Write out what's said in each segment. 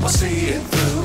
we'll see it through.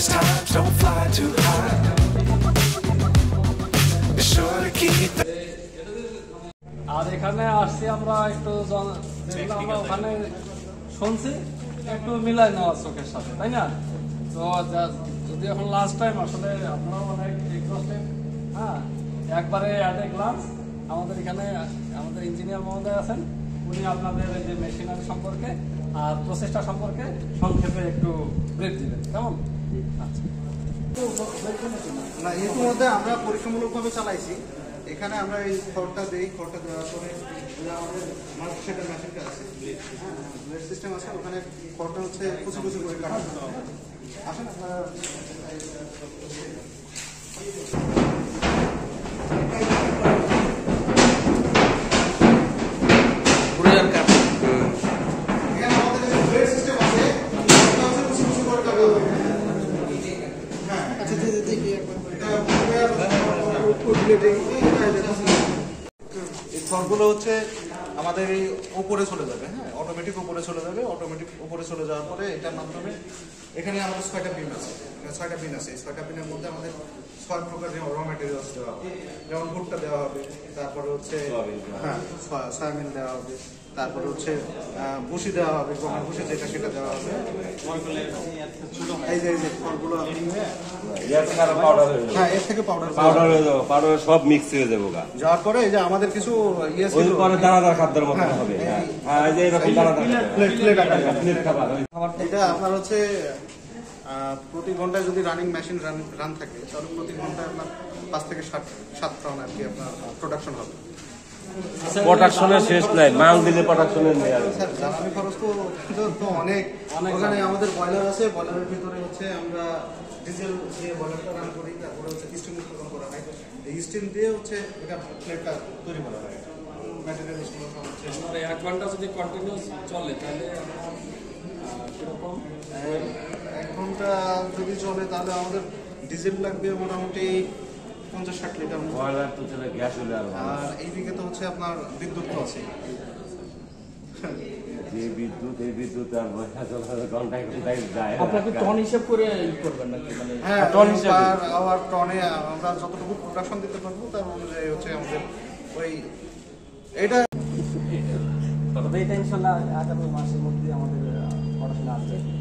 Times don't fly too high. Be sure to keep the আর এখানে আসছি আমরা একটু আমরা ওখানে শুনছি একটু মিলাই নেওয়া চোখের সাথে, তাই না? তো যদি এখন লাস্ট টাইম আসলে আপনারা অনেক এক্সস্টেড, হ্যাঁ, একবারে অ্যাট এ গ্লান্স আমাদের এখানে আমাদের ইঞ্জিনিয়ার মহোদয় আছেন, উনি আপনাদের যে মেশিনারি সম্পর্কে আর প্রসেসটা সম্পর্কে সংক্ষেপে একটু ব্রিফ দিবেন, কেমন? না, ইতিমধ্যে আমরা পরীক্ষামূলকভাবে চালাইছি। এখানে আমরা এই খড়টা দেই, খড়টা দেওয়ার পরে আমাদের মাল্টিশেডার মেশিনটা আছে, হ্যাঁ, ব্লেড সিস্টেম আছে, ওখানে খড়টা হচ্ছে কুচি কুচি করে কাটা আসেন আপনারা। এখানে আমাদের ব্লেড সিস্টেম আছে, খড়টা হচ্ছে কুচি কুচি করে কাটা হবে। এই খড়গুলো হচ্ছে আমাদের এই উপরে চলে যাবে, হ্যাঁ, অটোমেটিক উপরে চলে যাবে। অটোমেটিক উপরে চলে যাওয়ার পরে এটার মাধ্যমে এখানে আমাদের 6টা পিন আছে, 6টা পিন আছে। এই 6টা পিনের মধ্যে আমাদের 6 প্রকার র ম্যাটেরিয়ালস দেওয়া হবে, যেমন ভুট্টা দেওয়া হবে, তারপরে হচ্ছে হ্যাঁ সয়াবিন দেওয়া হবে, তারপরে হচ্ছে ভুসি দেওয়া হবে, গমের ভুসি যেটা সেটা দেওয়া হবে। এই যে খড়গুলো হ্যাঁ এর থেকে পাউডার হয়ে যাবে, পাউডার সব মিক্স হয়ে যাবে যাওয়ার পরে এই যে আমাদের কিছু ইয়ে ছিল, পরে দানাদার খাদ্যের মতো হবে। হ্যাঁ, এই যে এরকম দানাদার এটা আপনার হচ্ছে প্রতি ঘন্টায় যদি রানিং মেশিন রান থাকে তাহলে প্রতি ঘন্টায় আপনার 5 থেকে 7 টন আর কি আপনার প্রোডাকশন হবে। প্রোডাকশনের শেষ নাই, মাল দিলে প্রোডাকশনের নেই। আর স্যার জ্বালানি খরচ তো অনেক। ওখানে আমাদের বয়লার আছে, বয়লারের ভিতরে হচ্ছে আমরা ডিজেল দিয়ে বয়লারটা রান করি, তারপরে হচ্ছে স্টিম উৎপাদন করা হয়। এই স্টিম দিয়ে হচ্ছে এটা প্লেটটা তৈরি করা হয়। ম্যাটেরিয়াল হচ্ছে 1 ঘন্টা যদি কন্টিনিউয়াস চলে তাহলে কিরকম? 1 ঘন্টা যদি চলে তাহলে আমাদের ডিজেল লাগবে মোটামুটি 50-60 লিটার। বয়লার তো চলে, গ্যাস হলে আর এইদিকে তো হচ্ছে আপনার বিদ্যুৎ তো আছে। এই বিদ্যুৎ আর ঘন্টায় যায়। আপনাকে টন হিসাব করে করবেন নাকি? মানে হ্যাঁ, টন হিসাবে আওয়ার টনে আমরা যতটুকু প্রোডাকশন দিতে পারবো তার অনুযায়ী হচ্ছে আমাদের ওই এটা ইনশাআল্লাহ আগামী মাসের মধ্যে আমাদের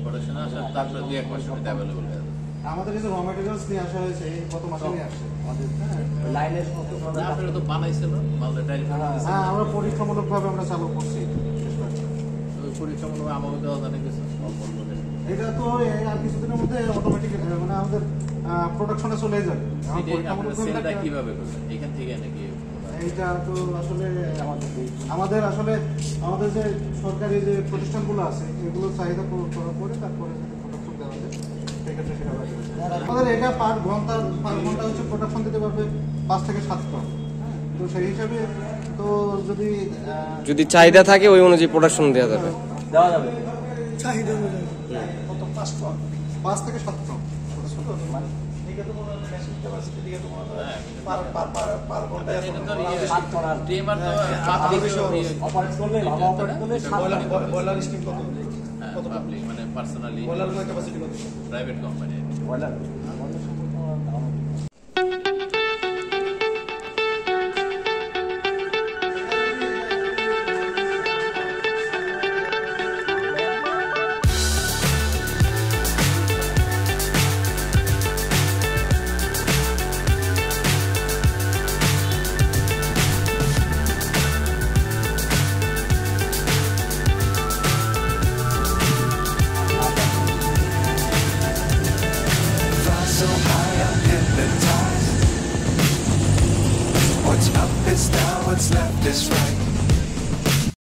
পড়াশোনা আসার তারপরে 2-1 মাসের মধ্যে অ্যাভেলেবল হবে। আমাদের যে র ম্যাটেরিয়ালস নিয়ে আসা হয়েছে কত মাসে নিয়ে আসছে আমাদের লাইনের মতো আপনারা তো বানাইছিল মালটা ডাইরেক্ট। হ্যাঁ, আমরা পরীক্ষামূলকভাবে আমরা চালু করছি। পরীক্ষামূলক আমাকে দেওয়া জানে কিছু এটা তো আর কিছুদিনের মধ্যে অটোমেটিক মানে আমাদের প্রোডাকশনে চলে যাবে। সেলটা কিভাবে করবেন এখান থেকে নাকি? এইটা তো আসলে আমাদের যে সরকারি যে প্রতিষ্ঠানগুলো আছে এগুলো চাহিদা করার পরে তারপরে যদি প্রোডাকশন দেওয়া যায় সেক্ষেত্রে সেটা আমাদের এটা পার ঘন্টা হচ্ছে প্রোডাকশন দিতে পারবে 5 থেকে 7 টন। তো সেই হিসাবে তো যদি চাহিদা থাকে ওই অনুযায়ী প্রোডাকশন দেওয়া যাবে। চাহিদা অনুযায়ী কত 5 থেকে 7 টন। মানে personally private company what's left is right.